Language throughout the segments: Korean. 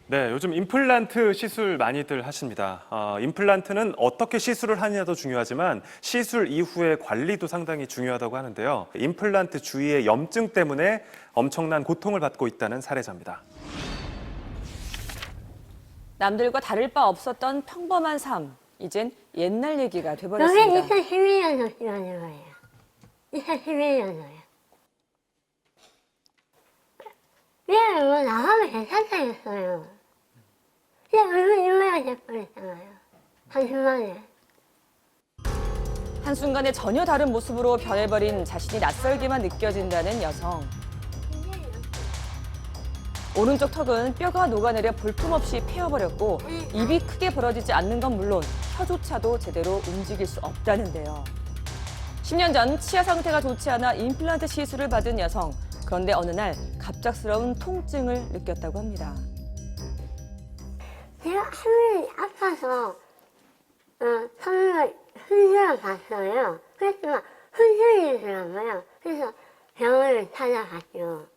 네, 요즘 임플란트 시술 많이들 하십니다. 임플란트는 어떻게 시술을 하느냐도 중요하지만 시술 이후의 관리도 상당히 중요하다고 하는데요. 임플란트 주위의 염증 때문에 엄청난 고통을 받고 있다는 사례자입니다. 남들과 다를 바 없었던 평범한 삶, 이젠 옛날 얘기가 여기 돼버렸습니다. 2011년도 시간인 거예요. 2011년도요. 예, 뭐 나가면 괜찮다 했어요. 예, 얼굴 유명해질 뻔했잖아요. 한순간에. 한순간에 전혀 다른 모습으로 변해버린 자신이 낯설게만 느껴진다는 여성. 오른쪽 턱은 뼈가 녹아내려 볼품없이 패여버렸고 입이 크게 벌어지지 않는 건 물론 혀조차도 제대로 움직일 수 없다는데요. 10년 전 치아 상태가 좋지 않아 임플란트 시술을 받은 여성. 그런데 어느 날 갑작스러운 통증을 느꼈다고 합니다. 제가 하늘이 아파서 손을 흔들어 봤어요. 그랬더니 흔들리더라고요. 그래서 병원을 찾아갔죠.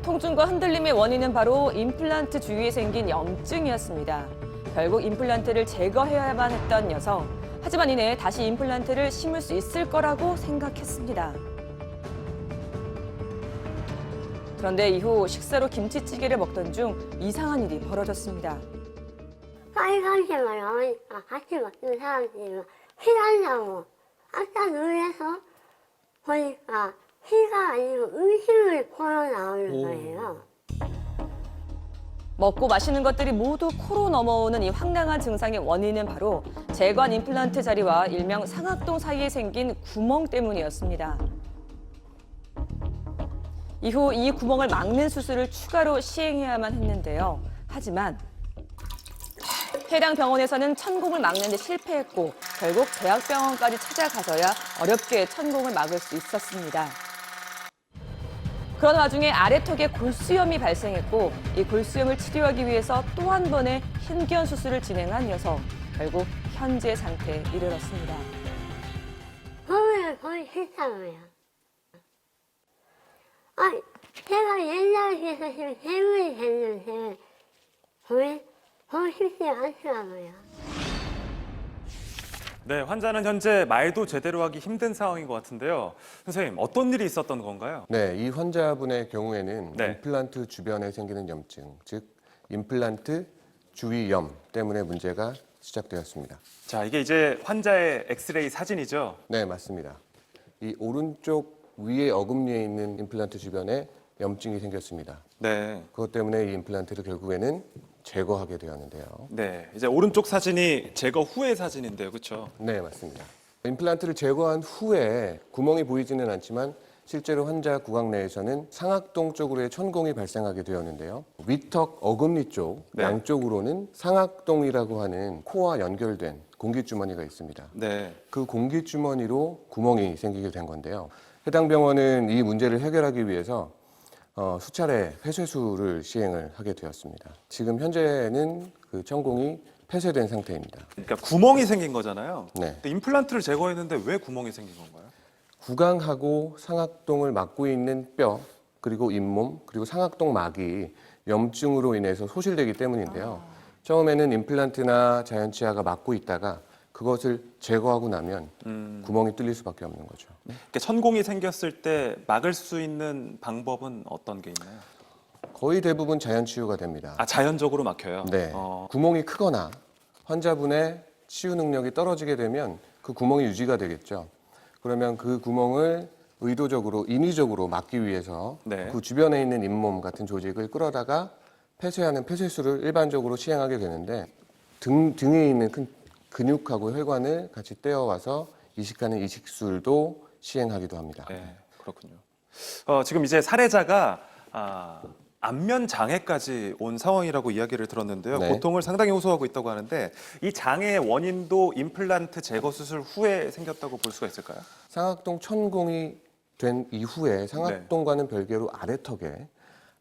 통증과 흔들림의 원인은 바로 임플란트 주위에 생긴 염증이었습니다. 결국 임플란트를 제거해야만 했던 여성. 하지만 이내 다시 임플란트를 심을 수 있을 거라고 생각했습니다. 그런데 이후 식사로 김치찌개를 먹던 중 이상한 일이 벌어졌습니다. 빨갛게 말하니까 같이 먹는 사람들이 막 피난다고 깜짝 놀라서 보니까 피가 아니고 음식을 코로 나오는 거예요. 먹고 마시는 것들이 모두 코로 넘어오는 이 황당한 증상의 원인은 바로 제거한 임플란트 자리와 일명 상악동 사이에 생긴 구멍 때문이었습니다. 이후 이 구멍을 막는 수술을 추가로 시행해야만 했는데요. 하지만 해당 병원에서는 천공을 막는 데 실패했고 결국 대학병원까지 찾아가서야 어렵게 천공을 막을 수 있었습니다. 그런 와중에 아래턱에 골수염이 발생했고 이 골수염을 치료하기 위해서 또 한 번의 힘견 수술을 진행한 여성. 결국 현재 상태에 이르렀습니다. 몸을 보기 싫다고요. 제가 옛날에 비해서 지금 재물이 됐는데 보기 쉽지 않더라고요. 네, 환자는 현재 말도 제대로 하기 힘든 상황인 것 같은데요. 선생님, 어떤 일이 있었던 건가요? 네, 이 환자분의 경우에는 네. 임플란트 주변에 생기는 염증, 즉 임플란트 주위염 때문에 문제가 시작되었습니다. 자, 이게 이제 환자의 엑스레이 사진이죠? 네, 맞습니다. 이 오른쪽 위에 어금니에 있는 임플란트 주변에 염증이 생겼습니다. 네. 그것 때문에 이 임플란트를 결국에는 제거하게 되었는데요. 네, 이제 오른쪽 사진이 제거 후의 사진인데요, 그렇죠? 네, 맞습니다. 임플란트를 제거한 후에 구멍이 보이지는 않지만 실제로 환자 구강 내에서는 상악동 쪽으로의 천공이 발생하게 되었는데요. 위턱 어금니 쪽 네. 양쪽으로는 상악동이라고 하는 코와 연결된 공기주머니가 있습니다. 네. 그 공기주머니로 구멍이 생기게 된 건데요. 해당 병원은 이 문제를 해결하기 위해서 수차례 폐쇄술을 시행을 하게 되었습니다. 지금 현재는 그 천공이 폐쇄된 상태입니다. 그러니까 구멍이 생긴 거잖아요. 네. 근데 임플란트를 제거했는데 왜 구멍이 생긴 건가요? 구강하고 상악동을 막고 있는 뼈, 그리고 잇몸, 그리고 상악동 막이 염증으로 인해서 소실되기 때문인데요. 처음에는 임플란트나 자연치아가 막고 있다가 그것을 제거하고 나면 구멍이 뚫릴 수밖에 없는 거죠. 이렇게 천공이 생겼을 때 막을 수 있는 방법은 어떤 게 있나요? 거의 대부분 자연치유가 됩니다. 아, 자연적으로 막혀요? 네. 구멍이 크거나 환자분의 치유 능력이 떨어지게 되면 그 구멍이 유지가 되겠죠. 그러면 그 구멍을 의도적으로, 인위적으로 막기 위해서 네. 그 주변에 있는 잇몸 같은 조직을 끌어다가 폐쇄하는 폐쇄술을 일반적으로 시행하게 되는데 등에 있는 큰 근육하고 혈관을 같이 떼어와서 이식하는 이식술도 시행하기도 합니다. 네, 그렇군요. 지금 이제 사례자가 안면 장애까지 온 상황이라고 이야기를 들었는데요. 네. 고통을 상당히 호소하고 있다고 하는데 이 장애의 원인도 임플란트 제거 수술 후에 생겼다고 볼 수가 있을까요? 상악동 천공이 된 이후에 상악동과는 별개로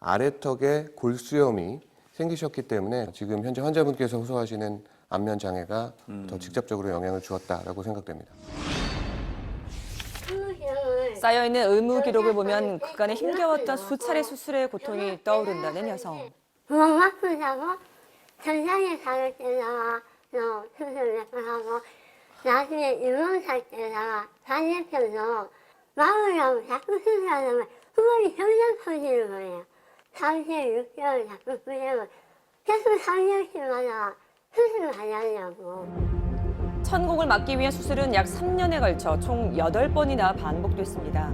아래턱에 골수염이 생기셨기 때문에 지금 현재 환자분께서 호소하시는 안면 장애가 더 직접적으로 영향을 주었다라고 생각됩니다. 쌓여있는 의무 기록을 보면 그간에 힘겨웠던 수차례 수술의 고통이 떠오른다는 여성. 구멍 아프다고 전장에 살 때다가 수술 하고 나중에 입원 살 때다가 반대편도 마음이라고 자꾸 수술하면 tumor이 점점 커지는 거예요. 36개월 자꾸 그래요. 계속 3년씩마다 수술 하냐고. 천공을 막기 위한 수술은 약 3년에 걸쳐 총 8번이나 반복됐습니다.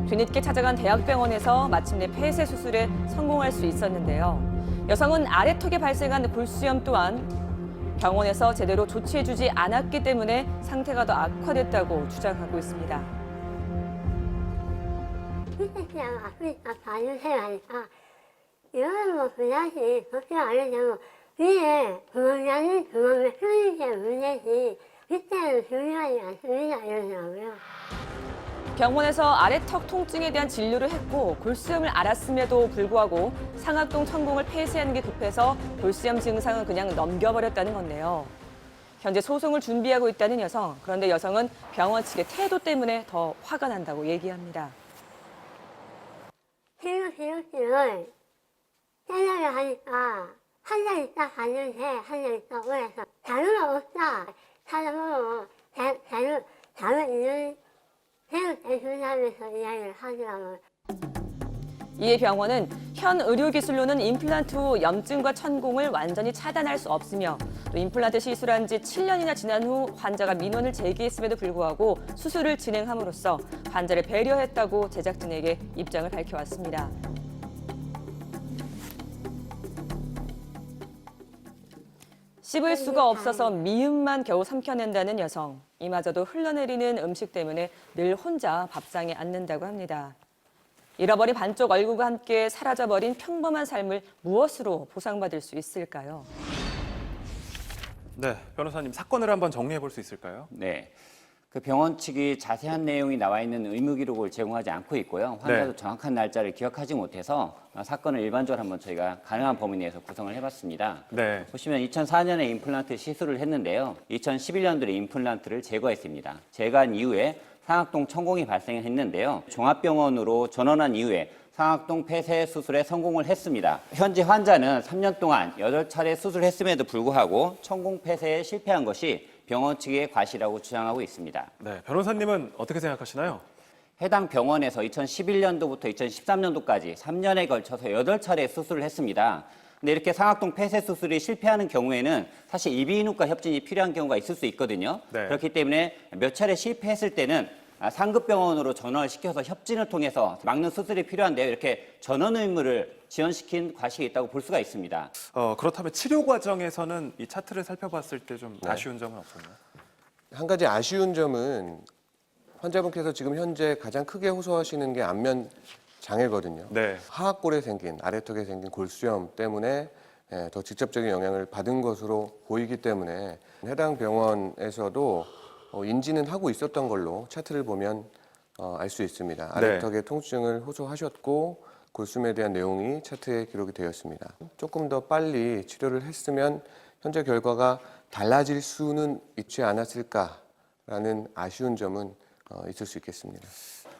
뒤늦게 찾아간 대학병원에서 마침내 폐쇄 수술에 성공할 수 있었는데요. 여성은 아래턱에 발생한 골수염 또한 병원에서 제대로 조치해주지 않았기 때문에 상태가 더 악화됐다고 주장하고 있습니다. 그냥 아프니까 봐주세요 하니까 이거는 뭐 그다지 걱정 안 해도 위에 구멍이 구멍을 뚫는 게 문제지 그때는 중요하지 않습니다 이러더라고요. 병원에서 아래턱 통증에 대한 진료를 했고 골수염을 알았음에도 불구하고 상악동 천공을 폐쇄하는 게 급해서 골수염 증상은 그냥 넘겨버렸다는 건데요. 현재 소송을 준비하고 있다는 여성. 그런데 여성은 병원 측의 태도 때문에 더 화가 난다고 얘기합니다. 기록실을 떼려고 하니까 한 달 있다 갔는데 한 달 있다 오래서 자료가 없다. 찾아보면 자료 있는 새로 대준다면서 이야기를 하더라고요. 이에 병원은 현 의료기술로는 임플란트 후 염증과 천공을 완전히 차단할 수 없으며 또 임플란트 시술한 지 7년이나 지난 후 환자가 민원을 제기했음에도 불구하고 수술을 진행함으로써 환자를 배려했다고 제작진에게 입장을 밝혀왔습니다. 씹을 수가 없어서 미음만 겨우 삼켜낸다는 여성. 이마저도 흘러내리는 음식 때문에 늘 혼자 밥상에 앉는다고 합니다. 잃어버린 반쪽 얼굴과 함께 사라져버린 평범한 삶을 무엇으로 보상받을 수 있을까요? 네, 변호사님 사건을 한번 정리해 볼 수 있을까요? 네. 그 병원 측이 자세한 내용이 나와 있는 의무 기록을 제공하지 않고 있고요. 환자도 네. 정확한 날짜를 기억하지 못해서 사건을 일반적으로 한번 저희가 가능한 범위 내에서 구성을 해봤습니다. 네. 보시면 2004년에 임플란트 시술을 했는데요. 2011년도에 임플란트를 제거했습니다. 제거한 이후에 상악동 천공이 발생했는데요. 종합병원으로 전원한 이후에 상악동 폐쇄 수술에 성공을 했습니다. 현재 환자는 3년 동안 8차례 수술했음에도 불구하고 천공 폐쇄에 실패한 것이 병원 측의 과실이라고 주장하고 있습니다. 네, 변호사님은 어떻게 생각하시나요? 해당 병원에서 2011년도부터 2013년도까지 3년에 걸쳐서 8차례 수술을 했습니다. 근데 이렇게 상악동 폐쇄 수술이 실패하는 경우에는 사실 이비인후과 협진이 필요한 경우가 있을 수 있거든요. 네. 그렇기 때문에 몇 차례 실패했을 때는 상급병원으로 전원을 시켜서 협진을 통해서 막는 수술이 필요한데요. 이렇게 전원 의무를 지연시킨 과실이 있다고 볼 수가 있습니다. 그렇다면 치료 과정에서는 이 차트를 살펴봤을 때 좀 아쉬운 점은 없었나요? 한 가지 아쉬운 점은 환자분께서 지금 현재 가장 크게 호소하시는 게 안면 장애거든요. 네. 하악골에 생긴 아래턱에 생긴 골수염 때문에 더 직접적인 영향을 받은 것으로 보이기 때문에 해당 병원에서도 인지는 하고 있었던 걸로 차트를 보면 알 수 있습니다. 아래턱의 통증을 호소하셨고 골수염에 대한 내용이 차트에 기록이 되었습니다. 조금 더 빨리 치료를 했으면 현재 결과가 달라질 수는 있지 않았을까라는 아쉬운 점은 있을 수 있겠습니다.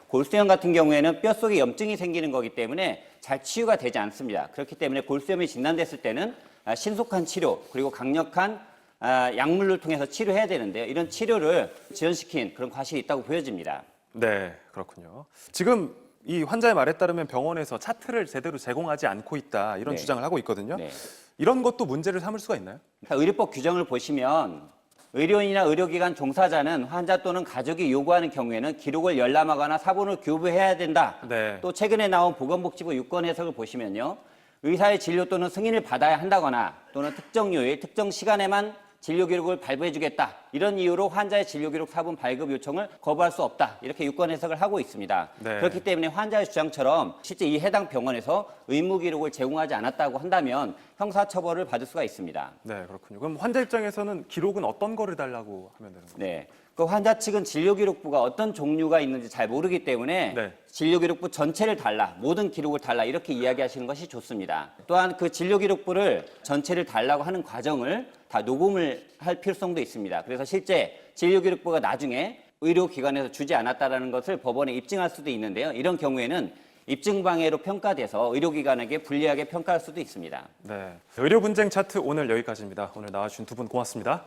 골수염 같은 경우에는 뼛속에 염증이 생기는 거기 때문에 잘 치유가 되지 않습니다. 그렇기 때문에 골수염이 진단됐을 때는 신속한 치료 그리고 강력한 약물을 통해서 치료해야 되는데요. 이런 치료를 지연시킨 그런 과실이 있다고 보여집니다. 네, 그렇군요. 지금 이 환자의 말에 따르면 병원에서 차트를 제대로 제공하지 않고 있다 이런 네. 주장을 하고 있거든요. 네. 이런 것도 문제를 삼을 수가 있나요? 의료법 규정을 보시면 의료인이나 의료기관 종사자는 환자 또는 가족이 요구하는 경우에는 기록을 열람하거나 사본을 교부해야 된다. 네. 또 최근에 나온 보건복지부 유권 해석을 보시면요. 의사의 진료 또는 승인을 받아야 한다거나 또는 특정 요일, 특정 시간에만 진료 기록을 발부해주겠다. 이런 이유로 환자의 진료 기록 사본 발급 요청을 거부할 수 없다. 이렇게 유권 해석을 하고 있습니다. 네. 그렇기 때문에 환자의 주장처럼 실제 이 해당 병원에서 의무 기록을 제공하지 않았다고 한다면 형사처벌을 받을 수가 있습니다. 네, 그렇군요. 그럼 환자 입장에서는 기록은 어떤 거를 달라고 하면 되는 거예요? 네. 그 환자 측은 진료기록부가 어떤 종류가 있는지 잘 모르기 때문에 네. 진료기록부 전체를 달라, 모든 기록을 달라 이렇게 이야기하시는 것이 좋습니다. 또한 그 진료기록부를 전체를 달라고 하는 과정을 다 녹음을 할 필요성도 있습니다. 그래서 실제 진료기록부가 나중에 의료기관에서 주지 않았다는 것을 법원에 입증할 수도 있는데요. 이런 경우에는 입증 방해로 평가돼서 의료기관에게 불리하게 평가할 수도 있습니다. 네. 의료 분쟁 차트 오늘 여기까지입니다. 오늘 나와주신 두 분 고맙습니다.